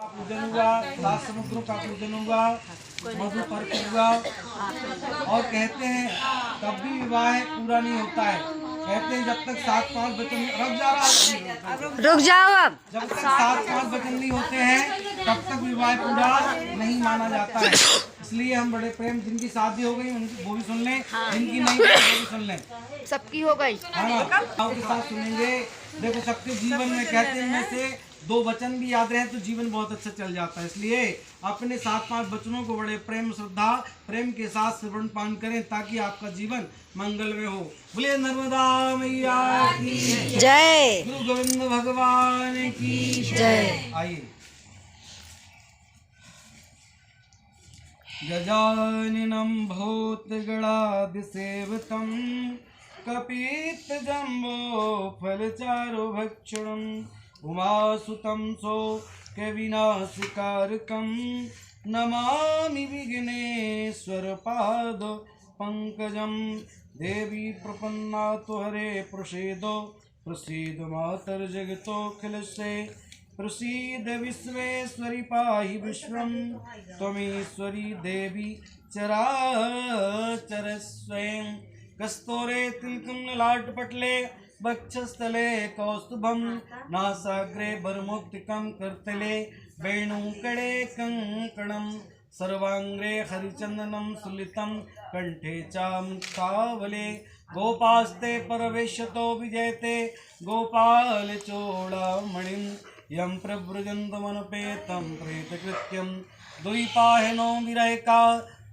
पूजन हुआ, 7 समुद्रों का पूजन हुआ, मधु पर्क हुआ। और कहते हैं तब भी विवाह पूरा नहीं होता है। कहते हैं जब तक 7-5 वचन रुक जाओ अब। जब तक 7-5 वचन नहीं होते हैं तब तक विवाह पूरा नहीं माना जाता है। इसलिए हम बड़े प्रेम, जिनकी शादी हो गई उनकी वो भी सुन लें, जिनकी नहीं हुई वो भी सुन लें। सबकी हो गई है ना, के साथ सुनेंगे। देखो सबके जीवन में कहते हैं में से 2 वचन भी याद रहे तो जीवन बहुत अच्छा चल जाता है। इसलिए अपने 7-5 वचनों को बड़े प्रेम श्रद्धा प्रेम के साथ श्रवण पान करें ताकि आपका जीवन मंगल में हो। बोले नर्मदा मैया की जय, गुरु गोविंद भगवान की जय। आइए। गजाननं भूतगणादिसेवितं कपित्थजम्बो फलचारुभक्षणं उमासुतं शोकविनाशकारकं नमामि विघ्नेश्वरपाद पंकजं। देवी प्रपन्नातु हरे प्रसीदो प्रसीद मातर्जगतोऽखिलस्य प्रसीद विश्वेश्वरी पाहि विश्वं त्वमीश्वरी देवी चराचर स्वयं। कस्तूरे तिलकं ललाटपटले वक्षस्थले कौस्तुभं नासाग्रे वरमुक्तिकं करतले वेणुकणे कङ्कणं सर्वांग्रे हरिचन्दनं सुलितं कंठे च मुक्तावले। गोपास्ते परवेशतो विजयते गोपालचूडामणिं यं प्रव्रजन्तमनुपेतं प्रेतकृत्यं द्वैपायनो विरहका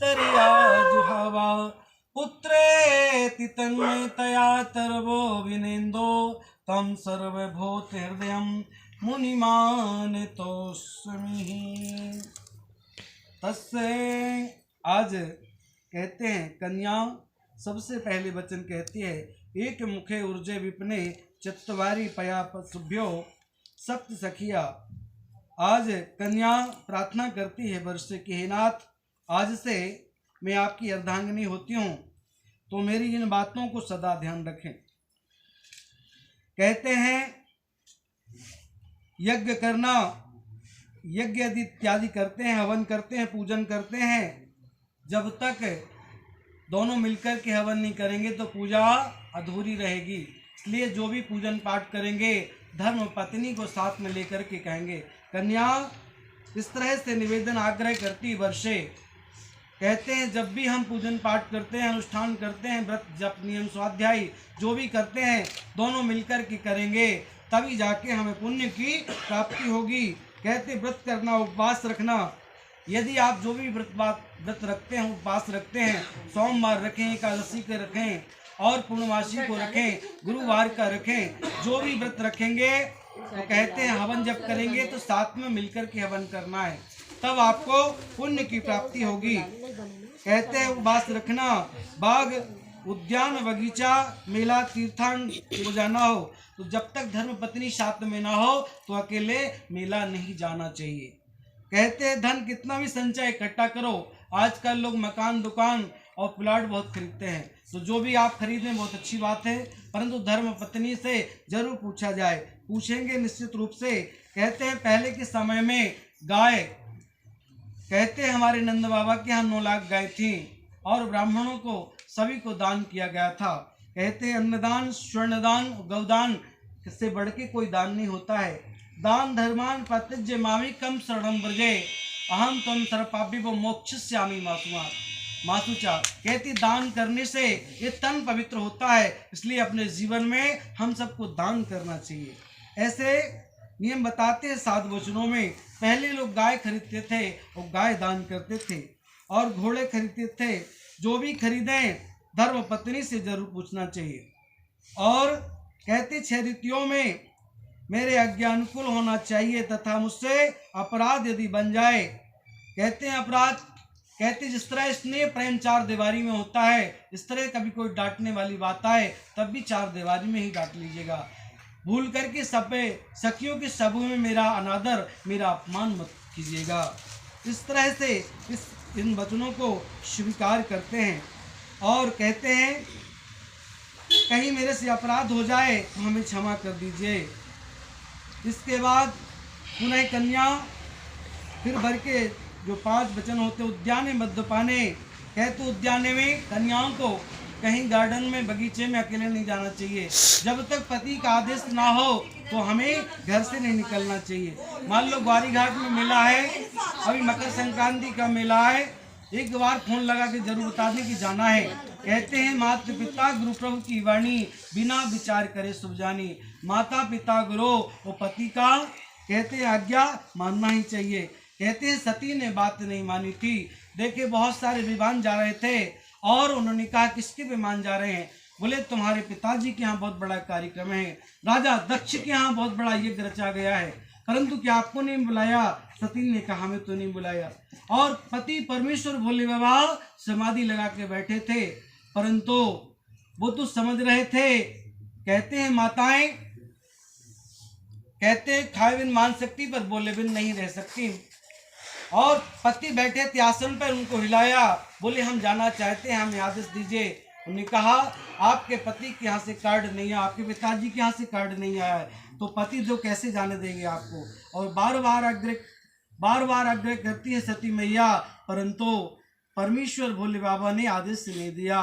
तर्या जुहावा। पुत्रेति तन्मयतया तरवो विनेन्दो तं सर्वभूतहृदयं मुनिमानतोऽस्मि। तस्य आज कहते हैं कन्या सबसे पहले वचन कहती है एक मुखे ऊर्जे विपने चत्वारी पया शुभ्यो सप्त सखिया। आज कन्या प्रार्थना करती है वर्ष के हे नाथ, आज से मैं आपकी अर्धांगिनी होती हूँ तो मेरी इन बातों को सदा ध्यान रखें। कहते हैं यज्ञ करना, यज्ञ आदि इत्यादि करते हैं, हवन करते हैं, पूजन करते हैं, जब तक दोनों मिलकर के हवन नहीं करेंगे तो पूजा अधूरी रहेगी। इसलिए जो भी पूजन पाठ करेंगे धर्म पत्नी को साथ में लेकर के कहेंगे। कन्या इस तरह से निवेदन आग्रह करती वर्षे। कहते हैं जब भी हम पूजन पाठ करते हैं, अनुष्ठान करते हैं, व्रत जप नियम स्वाध्याय जो भी करते हैं दोनों मिलकर के करेंगे तभी जाके हमें पुण्य की प्राप्ति होगी। कहते व्रत करना, उपवास रखना, यदि आप जो भी व्रत रखते हैं, उपवास रखते हैं, सोमवार रखें, एकादशी के रखें और पूर्णमासी को रखें, गुरुवार का रखें, जो भी व्रत रखेंगे तो कहते हैं हवन जब करेंगे तो साथ में मिलकर के हवन करना है, तब आपको पुण्य की प्राप्ति होगी। कहते हैं उपवास रखना, बाग उद्यान बगीचा मेला तीर्थान को जाना हो तो जब तक धर्म पत्नी साथ में ना हो तो अकेले मेला नहीं जाना चाहिए। कहते हैं धन कितना भी संचय इकट्ठा करो, आजकल लोग मकान दुकान और प्लाट बहुत खरीदते हैं, तो जो भी आप खरीदें बहुत अच्छी बात है, परंतु धर्म पत्नी से जरूर पूछा जाए। पूछेंगे निश्चित रूप से। कहते हैं पहले के समय में गाय, कहते हैं हमारे नंद बाबा के यहाँ 9 लाख गाय थी और ब्राह्मणों को सभी को दान किया गया था। कहते हैं अन्नदान, स्वर्णदान, गौदान से बढ़ के कोई दान नहीं होता है। दान धर्मान पत्यज्य मामी कम शरणम व्रजे अहम तम सर्वपापी वो मोक्षस्यामि मासुचा। कहती दान करने से ये तन पवित्र होता है, इसलिए अपने जीवन में हम सबको दान करना चाहिए। ऐसे नियम बताते हैं 7 वचनों में। पहले लोग गाय खरीदते थे और गाय दान करते थे और घोड़े खरीदते थे। जो भी खरीदें धर्म पत्नी से जरूर पूछना चाहिए। और कहते 6 रीतियों में मेरे आज्ञानुकूल होना चाहिए तथा मुझसे अपराध यदि बन जाए, कहते हैं अपराध, कहते जिस तरह स्नेह प्रेम 4 दीवारी में होता है, इस तरह कभी कोई डांटने वाली बात आए तब भी 4 दीवारी में ही डांट लीजिएगा। भूल करके सब सखियों के सबों में मेरा अनादर, मेरा अपमान मत कीजिएगा। इस तरह से इन वचनों को स्वीकार करते हैं और कहते हैं कहीं मेरे से अपराध हो जाए तो हमें क्षमा कर दीजिए। इसके बाद पुनः कन्या फिर भर के जो 5 वचन होते, उद्याने मद्यपाने, कहते उद्याने में कन्याओं को कहीं गार्डन में बगीचे में अकेले नहीं जाना चाहिए। जब तक पति का आदेश ना हो तो हमें घर से नहीं निकलना चाहिए। मान लो ग्वारी घाट में मेला है, अभी मकर संक्रांति का मेला है, एक बार फोन लगा के जरूर बता दें कि जाना है। कहते हैं माता पिता गुरु प्रभु की वाणी, बिना विचार करे शुभ जानी। माता पिता गुरु और पति का कहते हैं आज्ञा मानना ही चाहिए। कहते हैं सती ने बात नहीं मानी थी। देखिए बहुत सारे विद्वान जा रहे थे और उन्होंने कहा किसके विमान जा रहे हैं? बोले तुम्हारे पिताजी के यहाँ बहुत बड़ा कार्यक्रम है, राजा दक्ष के यहाँ बहुत बड़ा यज्ञ रचा गया है, परंतु क्या आपको नहीं बुलाया? सती ने कहा हमें तो नहीं बुलाया। और पति परमेश्वर भोले बाबा समाधि लगा के बैठे थे, परंतु वो तो समझ रहे थे। कहते हैं माताएं कहते हैं खाए बिन मान सकती पर बोले बिन नहीं रह सकती। और पति बैठे थे आसन पर, उनको हिलाया, बोले हम जाना चाहते हैं, हमें आदेश दीजिए। उन्होंने कहा आपके पति के यहाँ से कार्ड नहीं आया, आपके पिताजी के यहाँ से कार्ड नहीं आया है, तो पति जो कैसे जाने देंगे आपको? और बार बार आग्रह करती है सती मैया, परंतु परमेश्वर भोले बाबा ने आदेश नहीं दिया।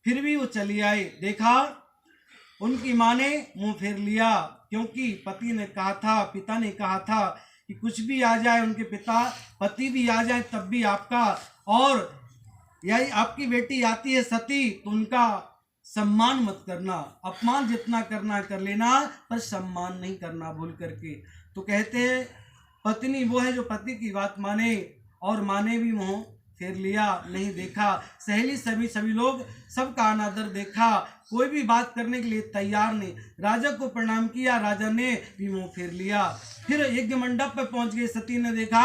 फिर भी वो चली आई। देखा उनकी माँ ने मुंह फेर लिया, क्योंकि पति ने कहा था, पिता ने कहा था कि कुछ भी आ जाए, उनके पति भी आ जाए तब भी आपका, और यही आपकी बेटी आती है सती तो उनका सम्मान मत करना, अपमान जितना करना कर लेना, पर सम्मान नहीं करना भूल करके। तो कहते हैं पत्नी वो है जो पति की बात माने, और माने भी मुंह फेर लिया, नहीं देखा। सहेली सभी लोग सबका अनादर देखा, कोई भी बात करने के लिए तैयार नहीं। राजा को प्रणाम किया, राजा ने भी मुंह फेर लिया। फिर यज्ञ मंडप पर पहुंच गए। सती ने देखा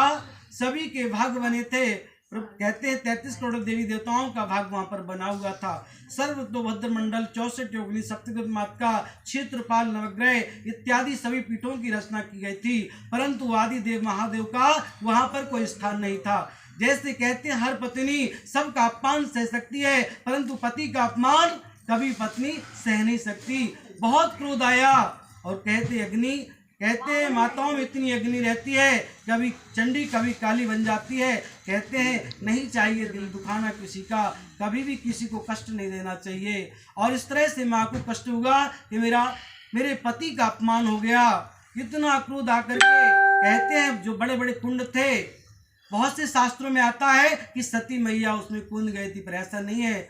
सभी के भाग बने थे। कहते हैं 33 करोड़ देवी देवताओं का भाग वहां पर बना हुआ था। सर्वतोभद्र मंडल, 64 योगिनी, सप्तगत मातका, क्षेत्रपाल, नवग्रह इत्यादि सभी पीठों की रचना की गई थी, परंतु आदि देव महादेव का वहां पर कोई स्थान नहीं था। जैसे कहते हैं हर पत्नी सबका अपमान सह सकती है, परंतु पति का अपमान कभी पत्नी सह नहीं सकती। बहुत क्रोध आया और कहते अग्नि, कहते हैं माताओं में इतनी अग्नि रहती है, कभी चंडी कभी काली बन जाती है। कहते हैं नहीं चाहिए दिल दुखाना किसी का, कभी भी किसी को कष्ट नहीं देना चाहिए। और इस तरह से माँ को कष्ट होगा कि मेरे पति का अपमान हो गया। इतना क्रोध आकर के कहते हैं जो बड़े बड़े कुंड थे, बहुत से शास्त्रों में आता है कि सती मैया उसमें कूद गई थी, पर ऐसा नहीं है।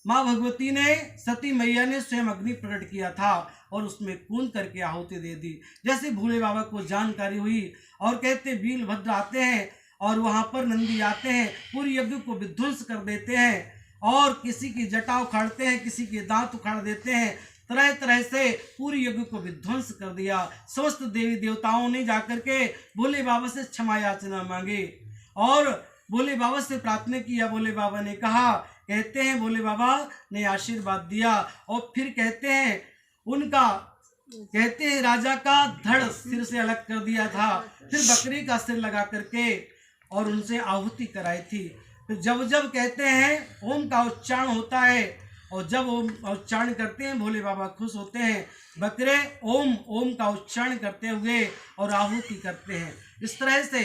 माँ भगवती ने, सती मैया ने स्वयं अग्नि प्रकट किया था और उसमें कूद करके आहुति दे दी। जैसे भोले बाबा को जानकारी हुई और कहते वीरभद्र आते हैं और वहां पर नंदी आते हैं, पूरी यज्ञ को विध्वंस कर देते हैं और किसी की जटा उखाड़ते हैं, किसी के दांत उखाड़ देते हैं, तरह तरह से पूरी यज्ञ को विध्वंस कर दिया। समस्त देवी देवताओं ने जाकर के भोले बाबा से क्षमा याचना मांगी और भोले बाबा से प्रार्थना किया। भोले बाबा ने कहा, कहते हैं भोले बाबा ने आशीर्वाद दिया और फिर कहते हैं उनका, कहते हैं राजा का धड़ सिर से अलग कर दिया था, फिर बकरी का सिर लगा करके और उनसे आहुति कराई थी। तो जब जब कहते हैं ओम का उच्चारण होता है और जब ओम उच्चारण करते हैं भोले बाबा खुश होते हैं। बकरे ओम का उच्चारण करते हुए और आहुति करते हैं। इस तरह से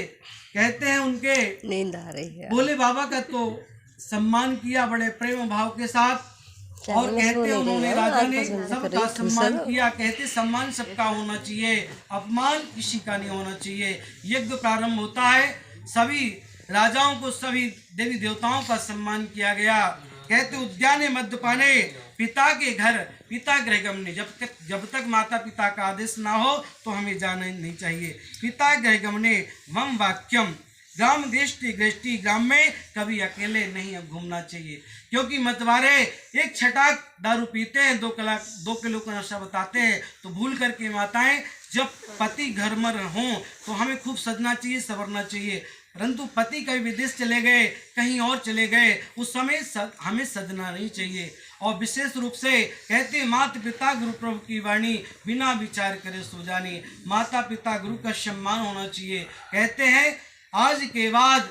कहते हैं उनके नींद आ रही है। भोले बाबा का तो सम्मान किया बड़े प्रेम भाव के साथ और कहते हैं उन्होंने, राजा ने सबका सम्मान किया। कहते सम्मान सबका होना चाहिए, अपमान किसी का नहीं होना चाहिए। यज्ञ प्रारंभ होता है, सभी राजाओं को, सभी देवी देवताओं का सम्मान किया गया। कहते उद्याने मद्यपाने, पिता के घर, पिता गृह गमने, जब तक माता पिता का आदेश ना हो तो हमें जाना नहीं चाहिए। पिता गृह गमने मम वाक्यम, ग्राम दृष्टि गृष्टि, ग्राम में कभी अकेले नहीं अब घूमना चाहिए, क्योंकि मतवारे एक छटाक दारू पीते हैं, 2 किलो का नशा बताते हैं। तो भूल करके माताएं, जब पति घर में हों तो हमें खूब सजना चाहिए, संवरना चाहिए, परंतु पति कभी विदेश चले गए, कहीं और चले गए, उस समय हमें सजना नहीं चाहिए। और विशेष रूप से कहते माता पिता गुरु प्रभु की वाणी, बिना विचार करे सो जानी। माता पिता गुरु का सम्मान होना चाहिए। कहते हैं आज के बाद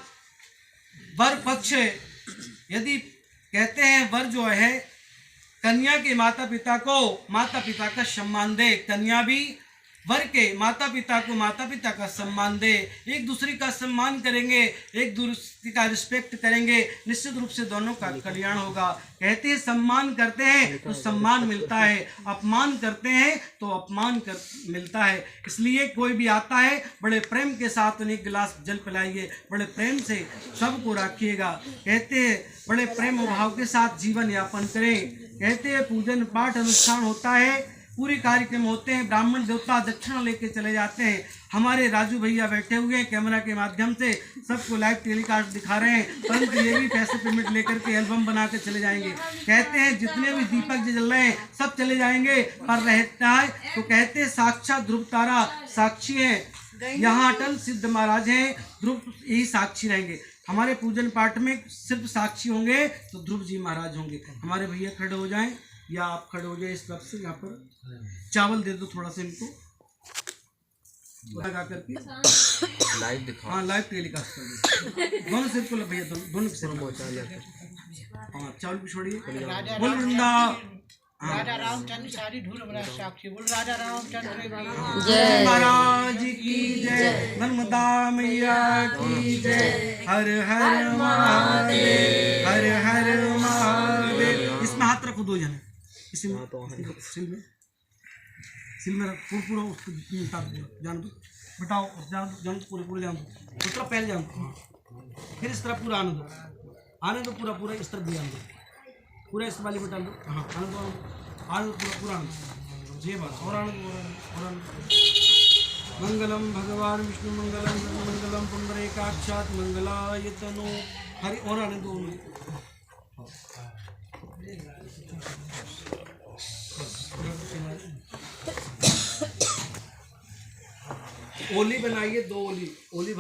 वर पक्ष, यदि कहते हैं वर जो है कन्या के माता पिता को, माता पिता का सम्मान दे, कन्या भी वर के माता पिता को माता पिता का सम्मान दे, एक दूसरे का सम्मान करेंगे, एक दूसरे का रिस्पेक्ट करेंगे, निश्चित रूप से दोनों का कल्याण होगा। कहते हैं सम्मान करते हैं तो सम्मान मिलता है, अपमान करते हैं तो अपमान मिलता है। इसलिए कोई भी आता है बड़े प्रेम के साथ उन्हें गिलास जल पिलाइए, बड़े प्रेम से सबको रखिएगा। कहते हैं बड़े प्रेम भाव के साथ जीवन यापन करें। कहते हैं पूजन पाठ अनुष्ठान होता है, पूरे कार्यक्रम होते हैं, ब्राह्मण देवता दक्षिणा लेके चले जाते हैं। हमारे राजू भैया बैठे हुए हैं कैमरा के माध्यम से सबको लाइव टेलीकास्ट दिखा रहे हैं, परंतु ये भी पैसे पेमेंट लेकर के एल्बम बना के चले जाएंगे। कहते हैं जितने भी दीपक जल रहे हैं सब चले जाएंगे, पर रहता है तो कहते हैं साक्षात ध्रुव तारा साक्षी है, यहाँ अटल सिद्ध महाराज हैं, ध्रुव यही साक्षी रहेंगे। हमारे पूजन पाठ में सिर्फ साक्षी होंगे तो ध्रुव जी महाराज होंगे। हमारे भैया खड़े हो जाएं या आप खड़े हो जाए इस तरफ से, यहाँ पर चावल दे दो थोड़ा सा इनको लगा करके लाइव दिखाओ। हाँ लाइव टेलीकास्ट कर दो, दोनों सिर को भैया दोनों सिर हाँ चावल भी छोड़िए। बोल वृंदा राजा रामचंद्र सारी धूल बना साक्षी बोल राजा रामचंद्र जय महाराज की जय, नर्मदा मैया की जय, हर हर महादेव, हर हर महादेव। इसमें हाथ रखो दो जने, इसी में सिल में पूरा उसको जान दो, बताओ जान दो पूरे जान दो, उस तरफ पहले जान दो, फिर इस तरफ पूरा आने दो पूरा इस तरफ भी आने दो, पूरा इस वाली में डाल दो। हाँ आने दो पूरा आने दो, ये बात और आने दो। मंगलम भगवान विष्णु मंगलम मंगलम पुंडरीकाक्षात् मंगलाय तनु हरि और आने दो। ओली बनाइए, 2 ओली